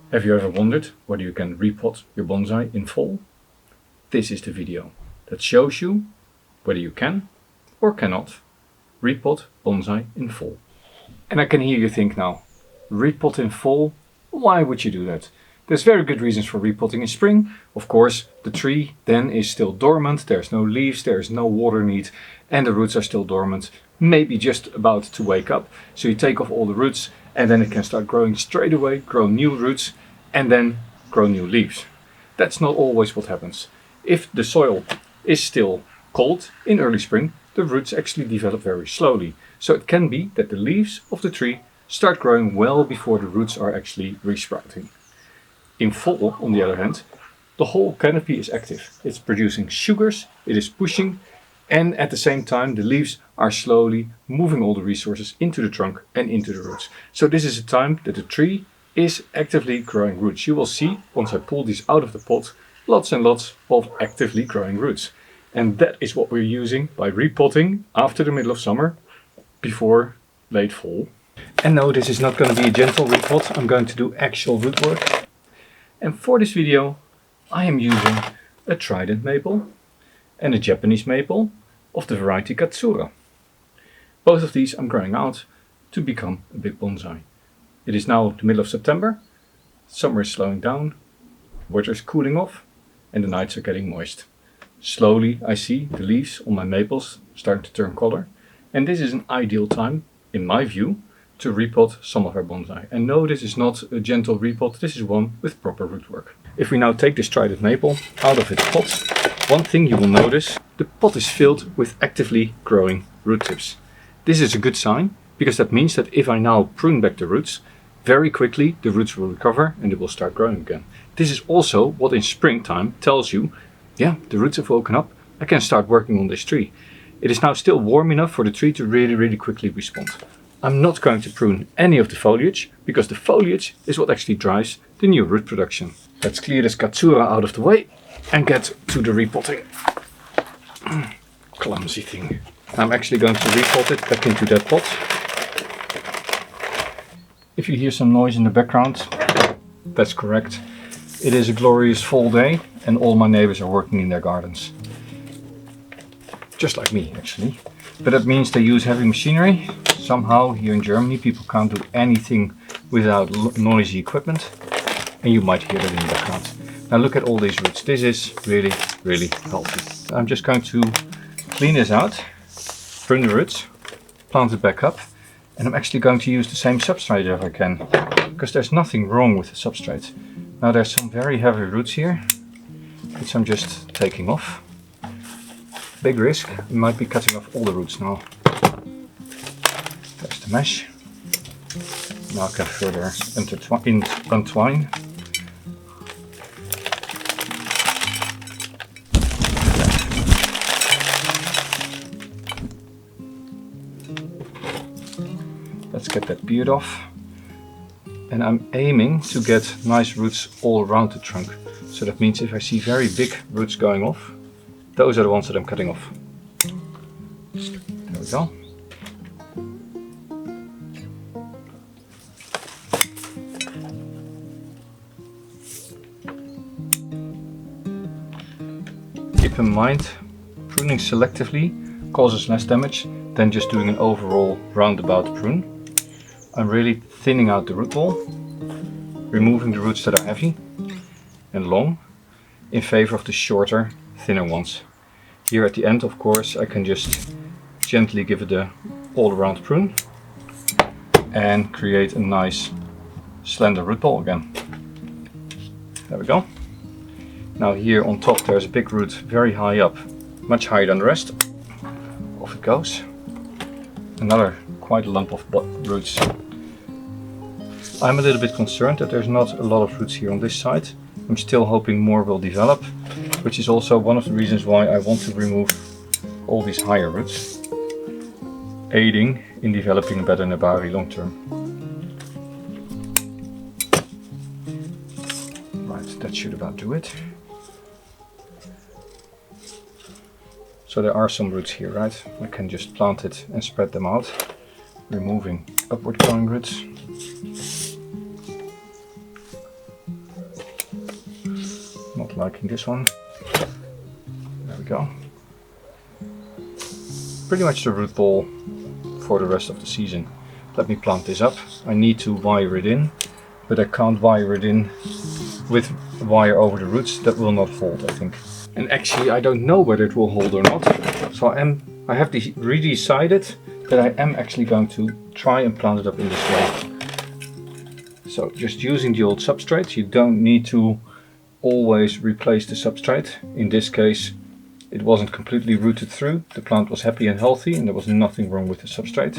Have you ever wondered whether you can repot your bonsai in fall? This is the video that shows you whether you can or cannot repot bonsai in fall. And I can hear you think now, repot in fall? Why would you do that? There's very good reasons for repotting in spring. Of course, the tree then is still dormant, there's no leaves, there's no water need, and the roots are still dormant, maybe just about to wake up. So you take off all the roots and then it can start growing straight away, grow new roots, and then grow new leaves. That's not always what happens. If the soil is still cold in early spring, the roots actually develop very slowly. So it can be that the leaves of the tree start growing well before the roots are actually resprouting. In fall, on the other hand, the whole canopy is active. It's producing sugars, it is pushing, and at the same time the leaves are slowly moving all the resources into the trunk and into the roots. So this is a time that the tree is actively growing roots. You will see, once I pull these out of the pot, lots and lots of actively growing roots. And that is what we're using by repotting after the middle of summer, before late fall. And no, this is not going to be a gentle repot. I'm going to do actual root work. And for this video, I am using a Trident Maple and a Japanese Maple of the variety Katsura. Both of these I'm growing out to become a big bonsai. It is now the middle of September, summer is slowing down, weather is cooling off, and the nights are getting moist. Slowly I see the leaves on my maples starting to turn color, and this is an ideal time, in my view, to repot some of our bonsai. And no, this is not a gentle repot, this is one with proper root work. If we now take this Trident Maple out of its pot, one thing you will notice, the pot is filled with actively growing root tips. This is a good sign, because that means that if I now prune back the roots, very quickly the roots will recover and they will start growing again. This is also what in springtime tells you, yeah, the roots have woken up, I can start working on this tree. It is now still warm enough for the tree to really quickly respond. I'm not going to prune any of the foliage, because the foliage is what actually drives the new root production. Let's clear this Katsura out of the way and get to the repotting. Clumsy thing. I'm actually going to repot it back into that pot. If you hear some noise in the background, that's correct. It is a glorious fall day and all my neighbors are working in their gardens. Just like me, actually. But that means they use heavy machinery. Somehow here in Germany people can't do anything without noisy equipment, and you might hear that in the background. Now look at all these roots. This is really healthy. I'm just going to clean this out, prune the roots, plant it back up, and I'm actually going to use the same substrate if I can, because there's nothing wrong with the substrate. Now there's some very heavy roots here, which I'm just taking off. Big risk, we might be cutting off all the roots now. There's the mesh. Now I can further untwine. Let's get that beard off. And I'm aiming to get nice roots all around the trunk. So that means if I see very big roots going off, those are the ones that I'm cutting off. There we go. Keep in mind, pruning selectively causes less damage than just doing an overall roundabout prune. I'm really thinning out the root ball, removing the roots that are heavy and long in favor of the shorter, thinner ones. Here at the end, of course, I can just gently give it a all-around prune and create a nice slender root ball again. There we go. Now here on top there's a big root very high up, much higher than the rest. Off it goes. Another quite a lump of roots. I'm a little bit concerned that there's not a lot of roots here on this side. I'm still hoping more will develop, which is also one of the reasons why I want to remove all these higher roots, aiding in developing a better Nebari long term. Right, that should about do it. So there are some roots here, right? I can just plant it and spread them out, removing upward growing roots. Not liking this one. There we go. Pretty much the root ball for the rest of the season. Let me plant this up. I need to wire it in, but I can't wire it in with wire over the roots. That will not hold, I think. And actually I don't know whether it will hold or not. So I have decided that I am actually going to try and plant it up in this way. So just using the old substrate, you don't need to always replace the substrate. In this case it wasn't completely rooted through. The plant was happy and healthy and there was nothing wrong with the substrate.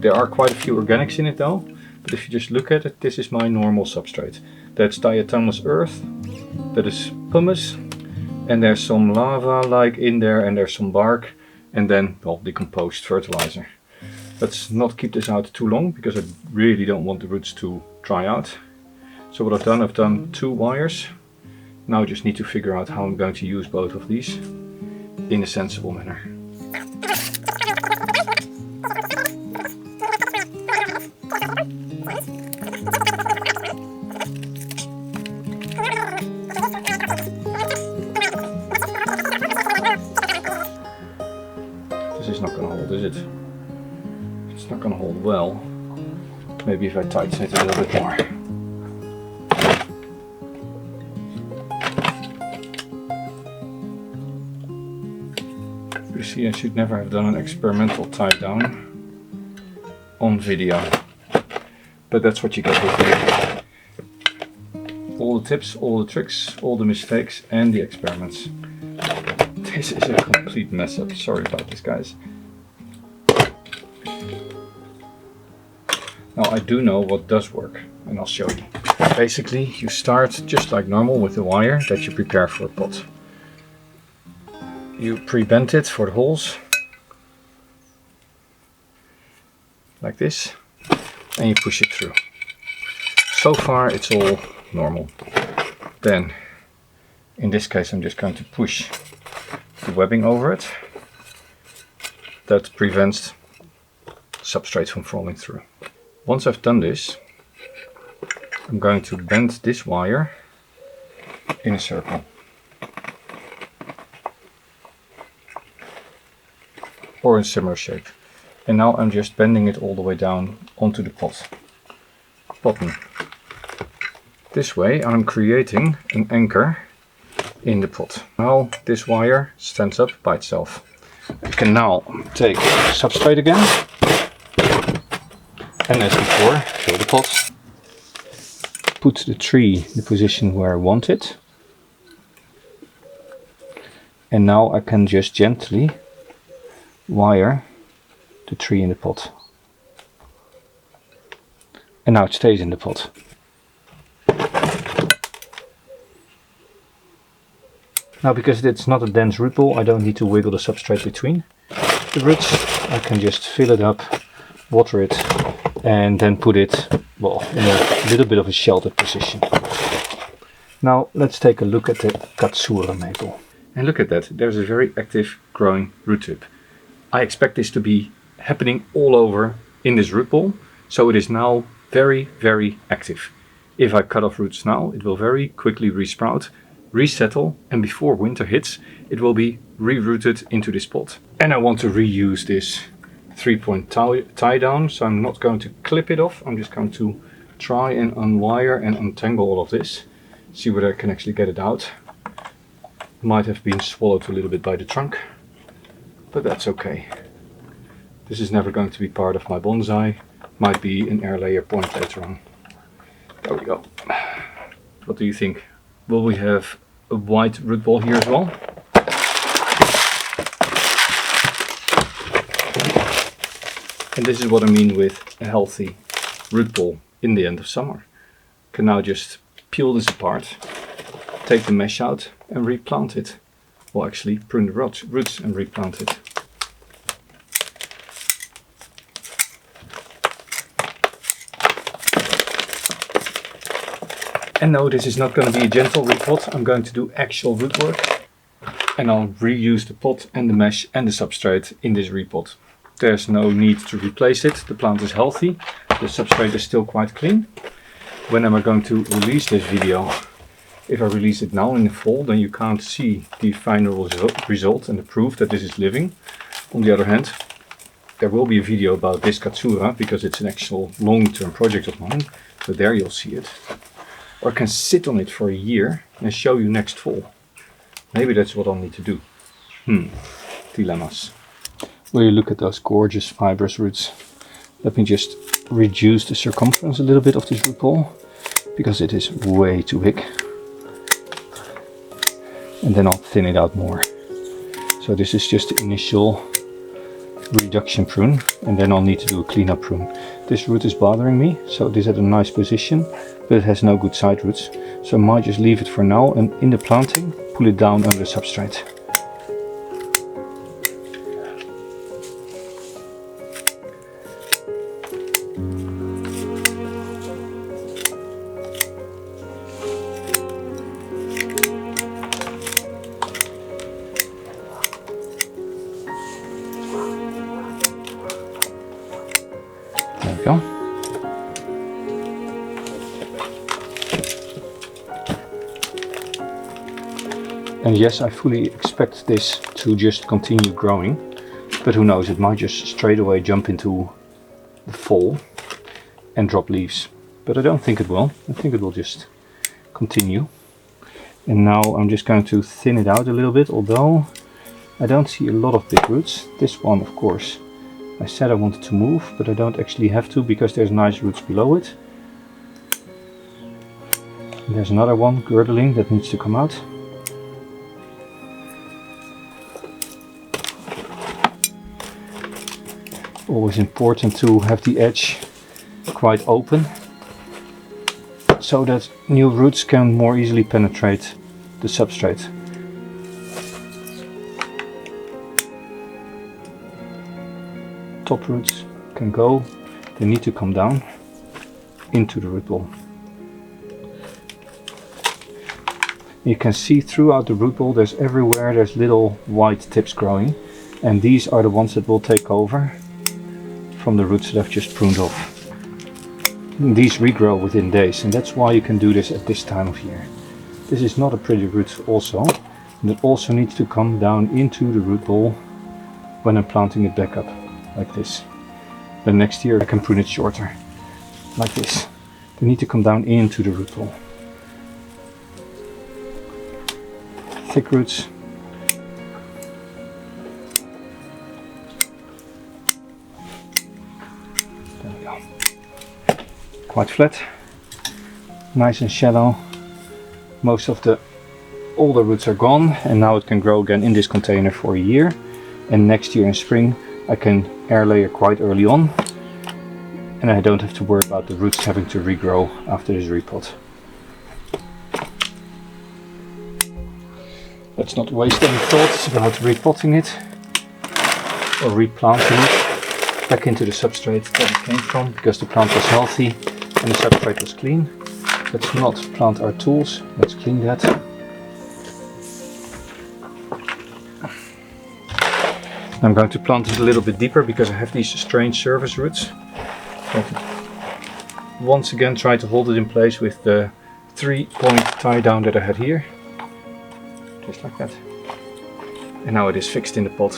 There are quite a few organics in it though, but if you just look at it, this is my normal substrate. That's diatomaceous earth, that is pumice, and there's some lava like in there, and there's some bark, and then, well, decomposed fertilizer. Let's not keep this out too long because I really don't want the roots to dry out. So what I've done 2 wires. Now I just need to figure out how I'm going to use both of these in a sensible manner. This is not going to hold, is it? It's not going to hold well. Maybe if I tighten it a little bit more. You see, I should never have done an experimental tie down on video, but that's what you get with me. All the tips, all the tricks, all the mistakes and the experiments. This is a complete mess up, sorry about this guys. Now I do know what does work and I'll show you. Basically you start just like normal with the wire that you prepare for a pot. You pre-bend it for the holes, like this, and you push it through. So far it's all normal. Then, in this case I'm just going to push the webbing over it. That prevents substrate from falling through. Once I've done this, I'm going to bend this wire in a circle. Or in similar shape. And now I'm just bending it all the way down onto the pot bottom. This way I'm creating an anchor in the pot. Now this wire stands up by itself. I can now take substrate again, and as before, fill the pot. Put the tree in the position where I want it. And now I can just gently wire the tree in the pot. And now it stays in the pot. Now because it's not a dense root ball, I don't need to wiggle the substrate between the roots. I can just fill it up, water it, and then put it, well, in a little bit of a sheltered position. Now let's take a look at the Katsura maple. And look at that, there's a very active growing root tip. I expect this to be happening all over in this root ball, so it is now very, very active. If I cut off roots now, it will very quickly resprout, resettle, and before winter hits, it will be rerouted into this pot. And I want to reuse this 3-point tie down, so I'm not going to clip it off. I'm just going to try and unwire and untangle all of this, see whether I can actually get it out. Might have been swallowed a little bit by the trunk, but that's okay. This is never going to be part of my bonsai. Might be an air layer point later on. There we go. What do you think? Will we have a white root ball here as well? And this is what I mean with a healthy root ball in the end of summer. Can now just peel this apart, take the mesh out and replant it. Well, actually prune the roots and replant it. And no, this is not going to be a gentle repot. I'm going to do actual root work. And I'll reuse the pot and the mesh and the substrate in this repot. There's no need to replace it. The plant is healthy. The substrate is still quite clean. When am I going to release this video? If I release it now in the fall, then you can't see the final result and the proof that this is living. On the other hand, there will be a video about this Katsura because it's an actual long-term project of mine. So there you'll see it. Or I can sit on it for a year and show you next fall. Maybe that's what I'll need to do. Dilemmas. Will you look at those gorgeous fibrous roots? Let me just reduce the circumference a little bit of this root ball because it is way too big. And then I'll thin it out more. So this is just the initial reduction prune, and then I'll need to do a cleanup prune. This root is bothering me, so it is at a nice position, but it has no good side roots. So I might just leave it for now, and in the planting, pull it down under the substrate. There we go. And yes, I fully expect this to just continue growing, but who knows, it might just straight away jump into the fall and drop leaves. But I don't think it will. I think it will just continue. And now I'm just going to thin it out a little bit, although I don't see a lot of big roots. This one, of course, I said I wanted to move, but I don't actually have to because there's nice roots below it. And there's another one girdling that needs to come out. Always important to have the edge quite open so that new roots can more easily penetrate the substrate. Top roots can go, they need to come down into the root ball. You can see throughout the root ball there's little white tips growing, and these are the ones that will take over from the roots that I've just pruned off. And these regrow within days, and that's why you can do this at this time of year. This is not a pretty root also, and it also needs to come down into the root ball when I'm planting it back up, like this. Then next year I can prune it shorter, like this. They need to come down into the root ball. Thick roots. There we go. Quite flat, nice and shallow. Most of the older roots are gone, and now it can grow again in this container for a year. And next year in spring I can air layer quite early on, and I don't have to worry about the roots having to regrow after this repot. Let's not waste any thoughts about repotting it or replanting it back into the substrate that it came from, because the plant was healthy and the substrate was clean. Let's not plant our tools, let's clean that. I'm going to plant it a little bit deeper because I have these strange surface roots. Once again try to hold it in place with the 3-point tie down that I had here. Just like that. And now it is fixed in the pot.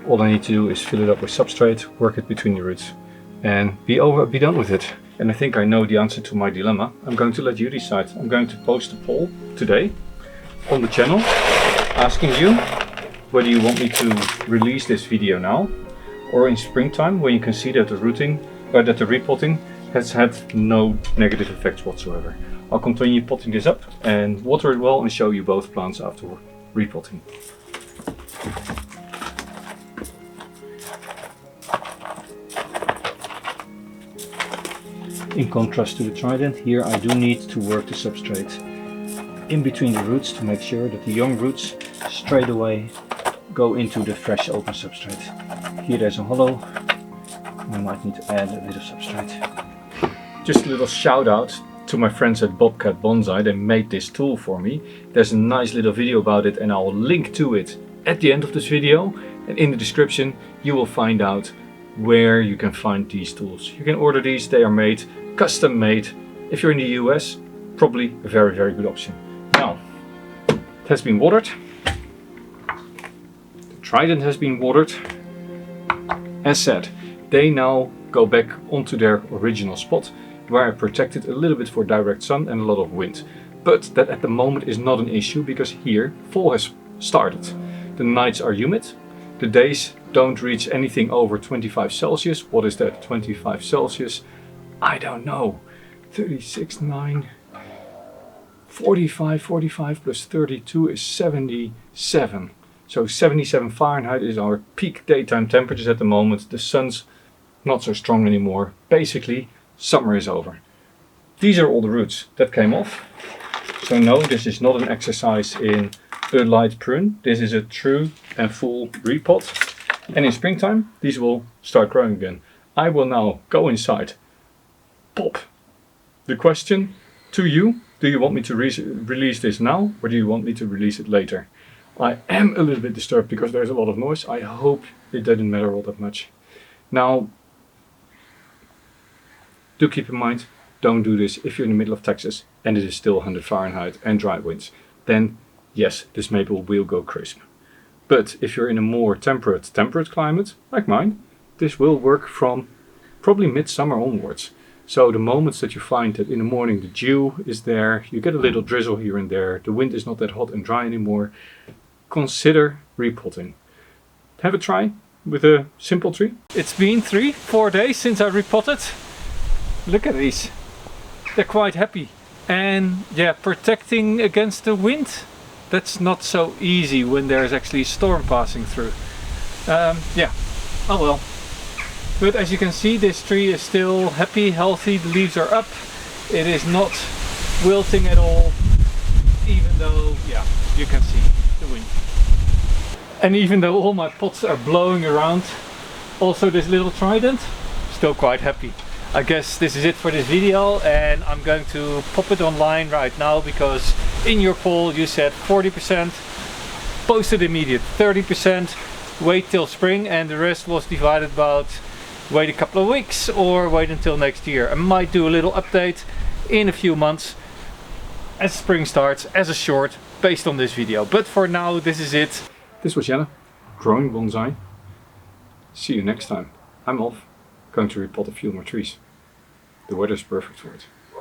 All I need to do is fill it up with substrate, work it between the roots, and be done with it. And I think I know the answer to my dilemma. I'm going to let you decide. I'm going to post a poll today on the channel asking you whether you want me to release this video now or in springtime, when you can see that the repotting has had no negative effects whatsoever. I'll continue potting this up and water it well and show you both plants after repotting. In contrast to the Trident, here I do need to work the substrate in between the roots to make sure that the young roots straight away go into the fresh open substrate. Here there's a hollow, I might need to add a bit of substrate. Just a little shout out to my friends at Bobcat Bonsai. They made this tool for me. There's a nice little video about it and I'll link to it at the end of this video, and in the description you will find out where you can find these tools. You can order these, they are made, custom made. If you're in the US, probably a very, very good option. Now, it has been watered. The Trident has been watered. As said, they now go back onto their original spot, where I protected a little bit for direct sun and a lot of wind. But that at the moment is not an issue, because here fall has started. The nights are humid. The days don't reach anything over 25 Celsius. What is that? 25 Celsius? I don't know. 36, 9, 45 plus 32 is 77. So 77 Fahrenheit is our peak daytime temperatures at the moment. The sun's not so strong anymore. Basically, summer is over. These are all the roots that came off. So no, this is not an exercise in a light prune. This is a true and full repot. And in springtime, these will start growing again. I will now go inside, pop the question to you. Do you want me to release this now, or do you want me to release it later? I am a little bit disturbed because there's a lot of noise. I hope it didn't matter all that much. Now, do keep in mind, don't do this if you're in the middle of Texas and it is still 100 Fahrenheit and dry winds. Then yes, this maple will go crisp. But if you're in a more temperate climate, like mine, this will work from probably midsummer onwards. So the moments that you find that in the morning the dew is there, you get a little drizzle here and there, the wind is not that hot and dry anymore, consider repotting. Have a try with a simple tree. It's been 3-4 days since I repotted. Look at these. They're quite happy. And yeah, protecting against the wind, that's not so easy when there's actually a storm passing through. Yeah, oh well. But as you can see, this tree is still happy, healthy, the leaves are up. It is not wilting at all, even though, yeah, you can see the wind. And even though all my pots are blowing around, also this little Trident, still quite happy. I guess this is it for this video, and I'm going to pop it online right now, because in your poll you said 40%, posted immediate 30%, wait till spring, and the rest was divided about wait a couple of weeks or wait until next year. I might do a little update in a few months as spring starts, as a short, based on this video. But for now, this is it. This was Jelle, growing bonsai. See you next time. I'm off, going to repot a few more trees. The weather's perfect for it.